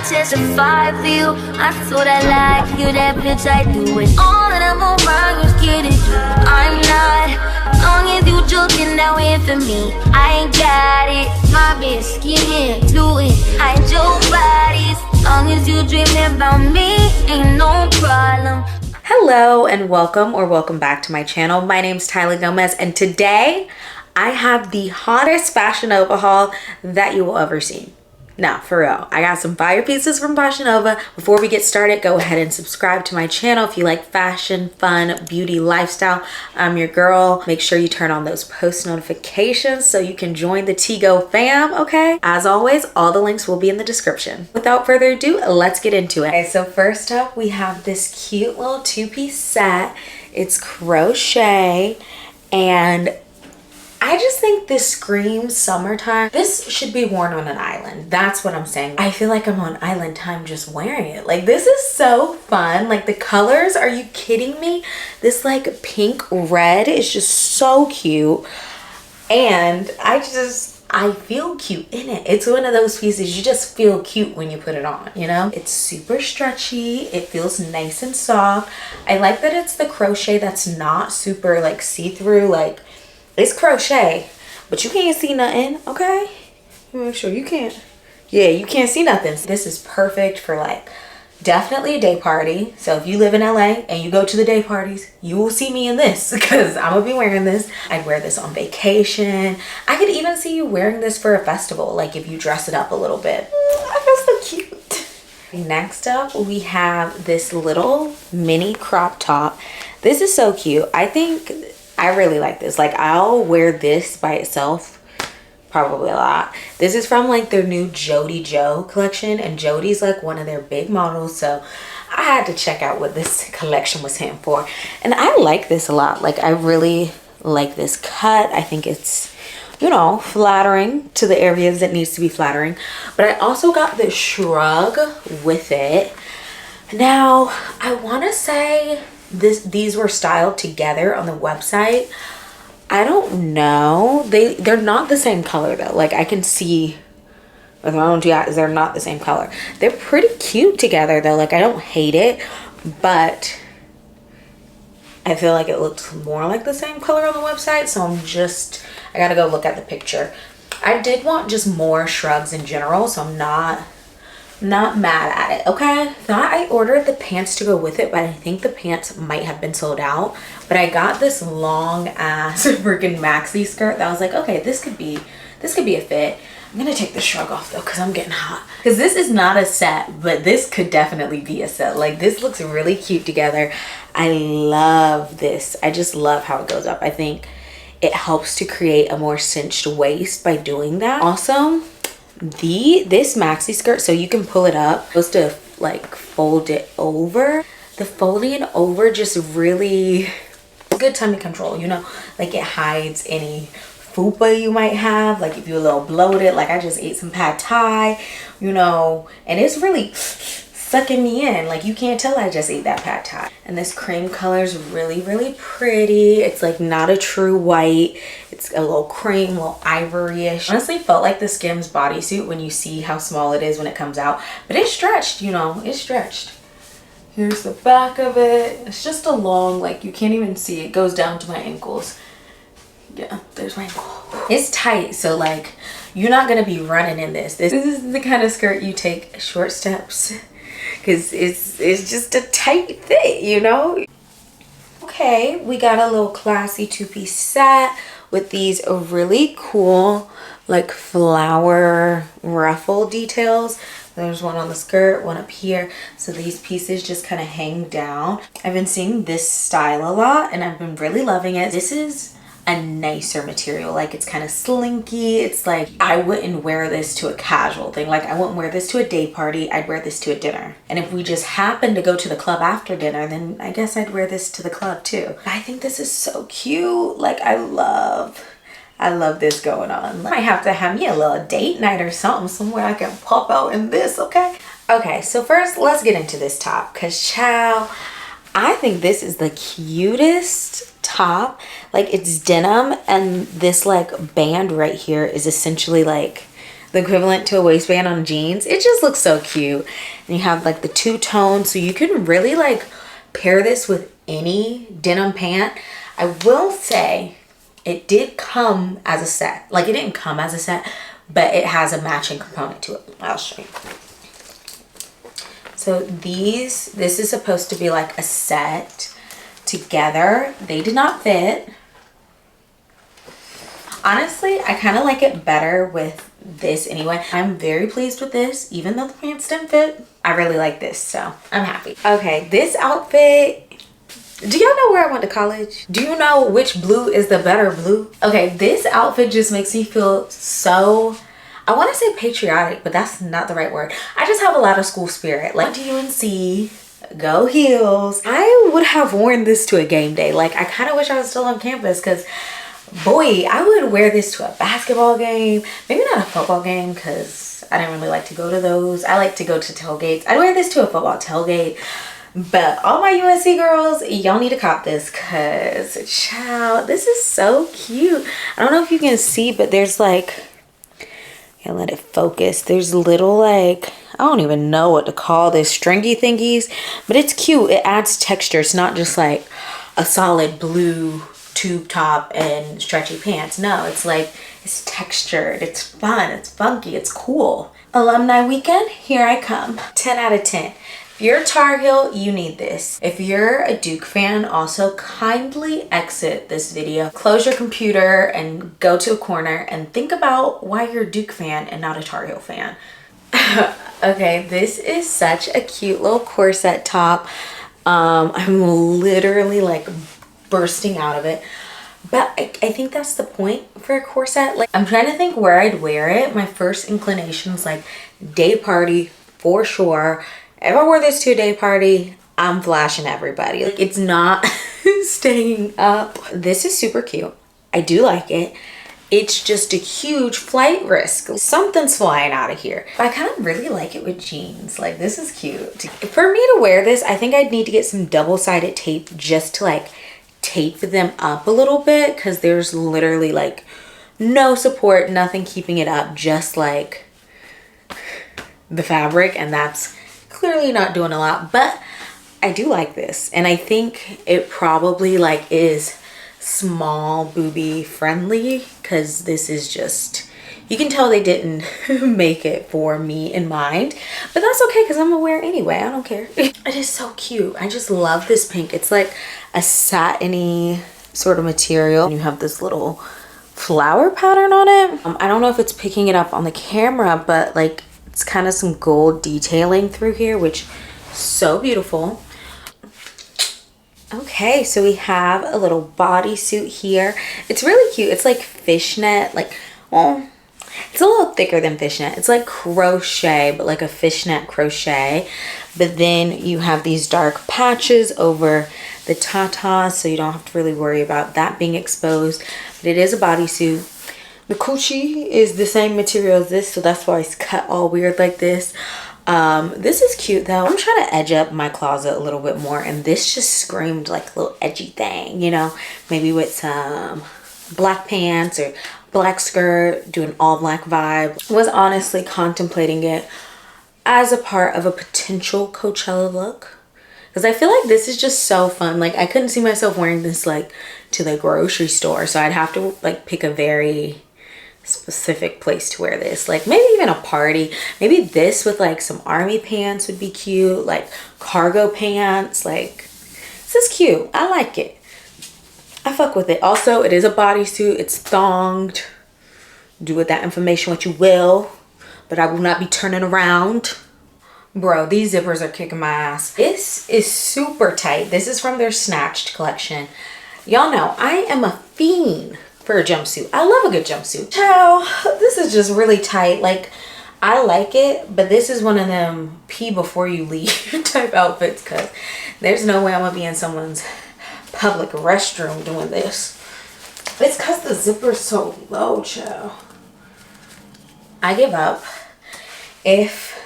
testify for you. I told I like you, that bitch I do it. All that I'm around, you scared to do. I'm not. Long as you joking, now in for me. I ain't got it. My bitch, skin, do it. I your bodies. Long as you dreaming about me, ain't no problem. Hello and welcome back to my channel. My name's Tyler Gomez, and today I have the hottest Fashion Nova haul that you will ever see. Now, for real, I got some fire pieces from Fashion Nova. Before we get started, go ahead and subscribe to my channel if you like fashion, fun, beauty, lifestyle. I'm your girl. Make sure you turn on those post notifications so you can join the Tigo fam, okay? As always, all the links will be in the description. Without further ado, let's get into it. Okay, so first up, we have this cute little two-piece set. It's crochet, and I just think this screams summertime. This should be worn on an island. That's what I'm saying. I feel like I'm on island time just wearing it. Like, this is so fun. Like, the colors, are you kidding me? This like pink red is just so cute. And I feel cute in it. It's one of those pieces you just feel cute when you put it on, you know? It's super stretchy. It feels nice and soft. I like that it's the crochet that's not super like see-through. Like, it's crochet, but you can't see nothing, okay? Make sure you can't. Yeah, you can't see nothing. This is perfect for like definitely a day party. So if you live in LA and you go to the day parties, you will see me in this because I'm gonna be wearing this. I'd wear this on vacation. I could even see you wearing this for a festival, like if you dress it up a little bit. I feel so cute. Next up, we have this little mini crop top. This is so cute. I really like this. Like, I'll wear this by itself probably a lot. This is from like their new Jody Jo collection, and Jody's like one of their big models, so I had to check out what this collection was hitting for. And I like this a lot. Like, I really like this cut. I think it's, you know, flattering to the areas that needs to be flattering. But I also got this shrug with it. Now, I want to say these were styled together on the website. I don't know. They're not the same color though. Like, I can see with my own two eyes, they're not the same color. They're pretty cute together though. Like, I don't hate it, but I feel like it looks more like the same color on the website. So I gotta go look at the picture. I did want just more shrugs in general, so I'm not mad at it, okay? Thought I ordered the pants to go with it, but I think the pants might have been sold out. But I got this long ass freaking maxi skirt that I was like, okay, this could be a fit. I'm gonna take the shrug off though, because I'm getting hot. Because this is not a set, but this could definitely be a set. Like, this looks really cute together. I love this. I just love how it goes up. I think it helps to create a more cinched waist by doing that. Also, this maxi skirt, so you can pull it up, supposed to like fold it over. The folding it over just really good tummy control, you know? Like, it hides any fupa you might have, like if you're a little bloated. Like, I just ate some pad thai, you know, and it's really sucking me in. Like, you can't tell I just ate that pad thai. And this cream color is really, really pretty. It's like not a true white. It's a little cream, a little ivory-ish. Honestly, felt like the Skims bodysuit when you see how small it is when it comes out. But it's stretched, you know, it's stretched. Here's the back of it. It's just a long, like, you can't even see. It goes down to my ankles. Yeah, there's my ankle. It's tight, so like, you're not gonna be running in this. This is the kind of skirt you take short steps, because it's just a tight fit, you know? Okay, we got a little classy two-piece set with these really cool like flower ruffle details. There's one on the skirt, one up here. So these pieces just kind of hang down. I've been seeing this style a lot and I've been really loving it. This is a nicer material. Like, it's kind of slinky. It's like, I wouldn't wear this to a casual thing. Like, I wouldn't wear this to a day party. I'd wear this to a dinner. And if we just happen to go to the club after dinner, then I guess I'd wear this to the club too. I think this is so cute. Like, I love this going on. Might have to have me a little date night or something somewhere I can pop out in this, okay? Okay, so first let's get into this top, because child, I think this is the cutest top. Like, it's denim, and this like band right here is essentially like the equivalent to a waistband on jeans. It just looks so cute. And you have like the two-tone, so you can really like pair this with any denim pant. I will say it did come as a set. Like, it didn't come as a set, but it has a matching component to it. I'll show you. So this is supposed to be like a set together. They did not fit. Honestly, I kind of like it better with this anyway. I'm very pleased with this, even though the pants didn't fit. I really like this, so I'm happy. Okay, this outfit, do y'all know where I went to college? Do you know which blue is the better blue? Okay, this outfit just makes me feel so, I want to say patriotic, but that's not the right word. I just have a lot of school spirit. Like, to UNC, go heels. I would have worn this to a game day. Like, I kind of wish I was still on campus, because boy, I would wear this to a basketball game. Maybe not a football game, because I didn't really like to go to those. I like to go to tailgates. I'd wear this to a football tailgate. But all my UNC girls, y'all need to cop this, because, child, this is so cute. I don't know if you can see, but there's like, yeah, let it focus. There's little like, I don't even know what to call this, stringy thingies, but it's cute. It adds texture. It's not just like a solid blue tube top and stretchy pants. No, it's like, it's textured, it's fun, it's funky, it's cool. Alumni weekend, here I come. 10 out of 10. If you're a Tar Heel, you need this. If you're a Duke fan, also kindly exit this video. Close your computer and go to a corner and think about why you're a Duke fan and not a Tar Heel fan. Okay, this is such a cute little corset top. I'm literally like bursting out of it. But I think that's the point for a corset. Like, I'm trying to think where I'd wear it. My first inclination is like day party for sure. If I wore this to a day party, I'm flashing everybody. Like, it's not staying up. This is super cute. I do like it. It's just a huge flight risk. Something's flying out of here. I kind of really like it with jeans. Like, this is cute. For me to wear this, I think I'd need to get some double-sided tape just to like tape them up a little bit, because there's literally like no support, nothing keeping it up, just like the fabric, and that's clearly not doing a lot. But I do like this, and I think it probably like is small booby friendly, because this is just, you can tell they didn't make it for me in mind, but that's okay, because I'm gonna wear it anyway. I don't care. It is so cute. I just love this pink. It's like a satiny sort of material, and you have this little flower pattern on it. I don't know if it's picking it up on the camera, but like it's kind of some gold detailing through here, which is so beautiful. Okay, so we have a little bodysuit here. It's really cute. It's like fishnet, like, well, it's a little thicker than fishnet. It's like crochet, but like a fishnet crochet. But then you have these dark patches over the tatas, so you don't have to really worry about that being exposed. But it is a bodysuit. The coochie is the same material as this, so that's why it's cut all weird like this. This is cute though. I'm trying to edge up my closet a little bit more, and this just screamed like a little edgy thing, you know, maybe with some black pants or black skirt, do an all black vibe. Was honestly contemplating it as a part of a potential Coachella look, because I feel like this is just so fun. Like, I couldn't see myself wearing this like to the grocery store, so I'd have to like pick a very specific place to wear this, like maybe even a party. Maybe this with like some army pants would be cute, like cargo pants. Like, this is cute. I like it. I fuck with it. Also, it is a bodysuit. It's thonged. Do with that information what you will, but I will not be turning around. Bro, these zippers are kicking my ass. This is super tight. This is from their Snatched collection. Y'all know I am a fiend for a jumpsuit. I love a good jumpsuit. Ciao. This is just really tight. Like, I like it, but this is one of them pee before you leave type outfits, because there's no way I'm gonna be in someone's public restroom doing this. It's because the zipper's so low, child. I give up.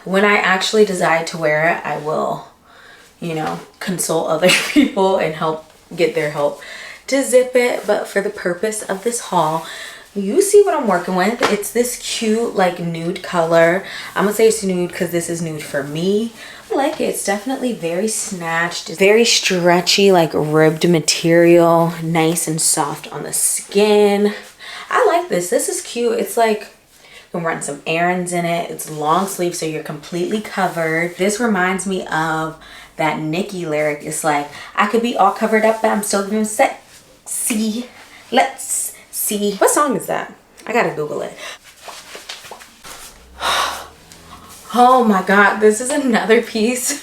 When I actually decide to wear it, I will, you know, consult other people and get their help to zip it. But for the purpose of this haul, you see what I'm working with. It's this cute like nude color. I'm gonna say it's nude because this is nude for me. I like it. It's definitely very snatched. It's very stretchy, like ribbed material. Nice and soft on the skin. I like this. This is cute. It's like you can run some errands in it. It's long sleeve, so you're completely covered. This reminds me of that Nicki lyric. It's like, I could be all covered up, but I'm still giving sexy. Let's see. What song is that? I gotta Google it. Oh my God, this is another piece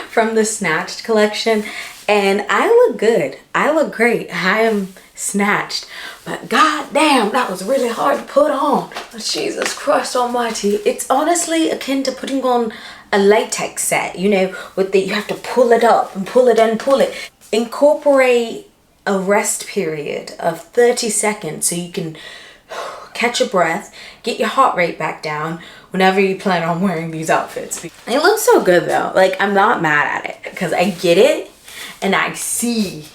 from the Snatched collection. And I look good. I look great. I am snatched. But god damn, that was really hard to put on. Jesus Christ almighty. It's honestly akin to putting on a latex set, you know, with the, you have to pull it up and pull it and pull it. Incorporate a rest period of 30 seconds so you can catch your breath, get your heart rate back down whenever you plan on wearing these outfits. It looks so good though. Like, I'm not mad at it because I get it and I see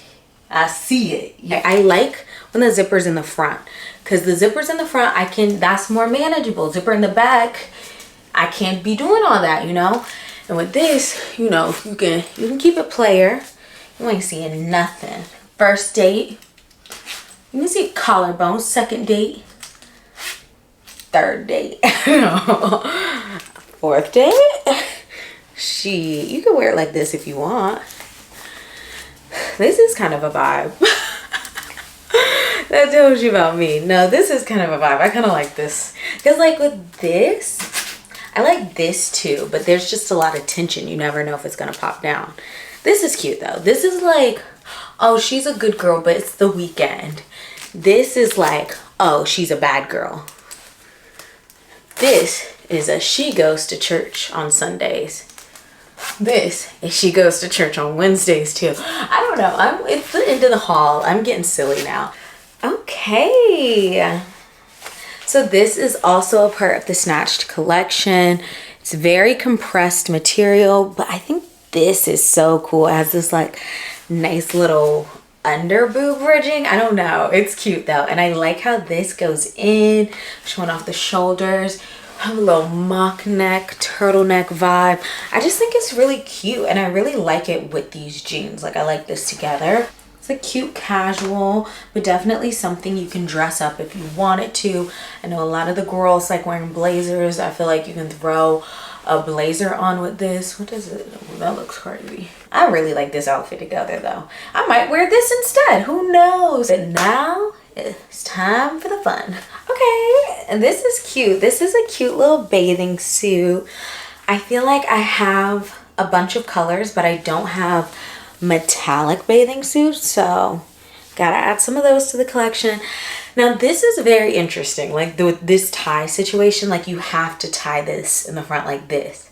it. I like when the zipper's in the front because the zipper's in the front, that's more manageable. Zipper in the back, I can't be doing all that, you know? And with this, you know, you can keep it player. You ain't seeing nothing. First date, you can see collarbone. Second date, third date, fourth date. You can wear it like this if you want. This is kind of a vibe. That tells you about me. No, this is kind of a vibe. I kind of like this because, like, with this, I like this too, but there's just a lot of tension. You never know if it's gonna pop down. This is cute though. This is like, oh, she's a good girl, but it's the weekend. This is like, oh, she's a bad girl. This is a she goes to church on Sundays. This is she goes to church on Wednesdays too. I don't know. It's the end of the haul. I'm getting silly now. Okay. So this is also a part of the Snatched collection. It's very compressed material, but I think this is so cool. It has this like nice little under boob bridging. I don't know. It's cute though. And I like how this goes in, showing off the shoulders. Have a little mock neck, turtleneck vibe. I just think it's really cute and I really like it with these jeans. Like, I like this together. It's a cute casual, but definitely something you can dress up if you wanted to. I know a lot of the girls like wearing blazers. I feel like you can throw a blazer on with this. What is it? Oh, that looks crazy. I really like this outfit together though. I might wear this instead. Who knows? But now it's time for the fun. Okay, and this is cute. This is a cute little bathing suit. I feel like I have a bunch of colors, but I don't have metallic bathing suits, so gotta add some of those to the collection. Now this is very interesting, like this tie situation. Like, you have to tie this in the front like this.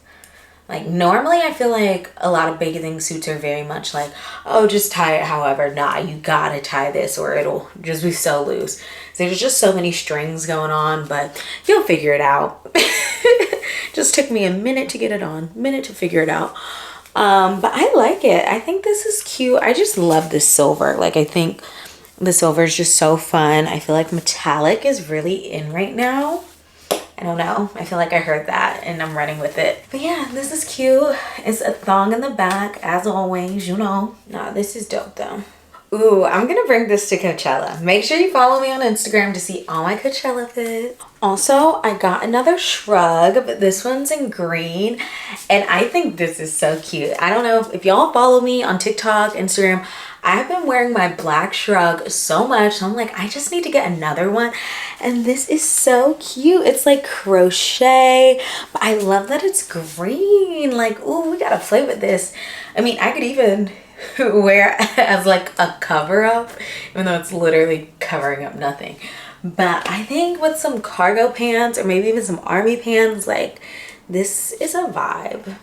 Like, normally I feel like a lot of bathing suits are very much like, oh, just tie it however. Nah, you gotta tie this or it'll just be so loose. So there's just so many strings going on, but you'll figure it out. Just took me a minute to get it on, minute to figure it out. But I like it. I think this is cute. I just love this silver. Like, I think the silver is just so fun. I feel like metallic is really in right now. I don't know. I feel like I heard that and I'm running with it. But yeah, this is cute. It's a thong in the back, as always, you know. Nah, this is dope though. Ooh, I'm gonna bring this to Coachella. Make sure you follow me on Instagram to see all my Coachella fits. Also, I got another shrug, but this one's in green. And I think this is so cute. I don't know if y'all follow me on TikTok, Instagram. I've been wearing my black shrug so much. So I'm like, I just need to get another one. And this is so cute. It's like crochet, but I love that it's green. Like, ooh, we gotta play with this. I mean, I could even wear it as like a cover up, even though it's literally covering up nothing. But I think with some cargo pants or maybe even some army pants, like, this is a vibe.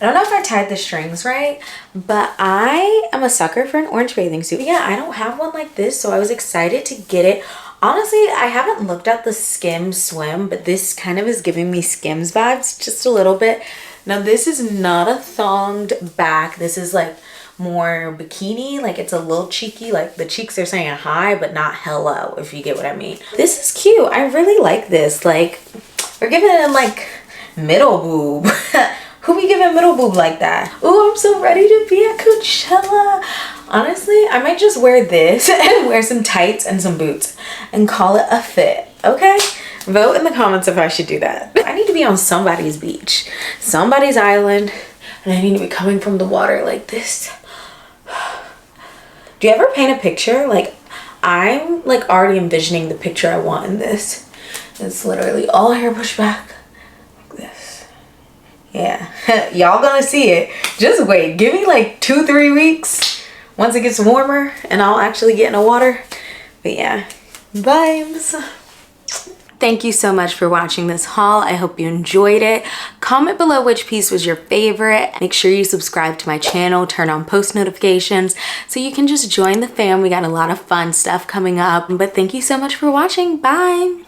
I don't know if I tied the strings right, but I am a sucker for an orange bathing suit. Yeah, I don't have one like this, so I was excited to get it. Honestly, I haven't looked at the Skims swim, but this kind of is giving me Skims vibes just a little bit. Now, this is not a thonged back. This is like more bikini, like it's a little cheeky, like the cheeks are saying hi but not hello, if you get what I mean. This is cute. I really like this. Like we're giving it like middle boob. Who be giving middle boob like that? Oh, I'm so ready to be at Coachella. Honestly, I might just wear this and wear some tights and some boots and call it a fit, okay? Vote in the comments if I should do that. I need to be on somebody's beach, somebody's island, and I need to be coming from the water like this. Do you ever paint a picture? Like, I'm like already envisioning the picture I want in this. It's literally all hair pushed back like this. Yeah, y'all gonna see it. Just wait, give me like 2-3 weeks once it gets warmer and I'll actually get in the water. But yeah, vibes. Thank you so much for watching this haul. I hope you enjoyed it. Comment below which piece was your favorite. Make sure you subscribe to my channel, turn on post notifications so you can just join the fam. We got a lot of fun stuff coming up. But thank you so much for watching. Bye.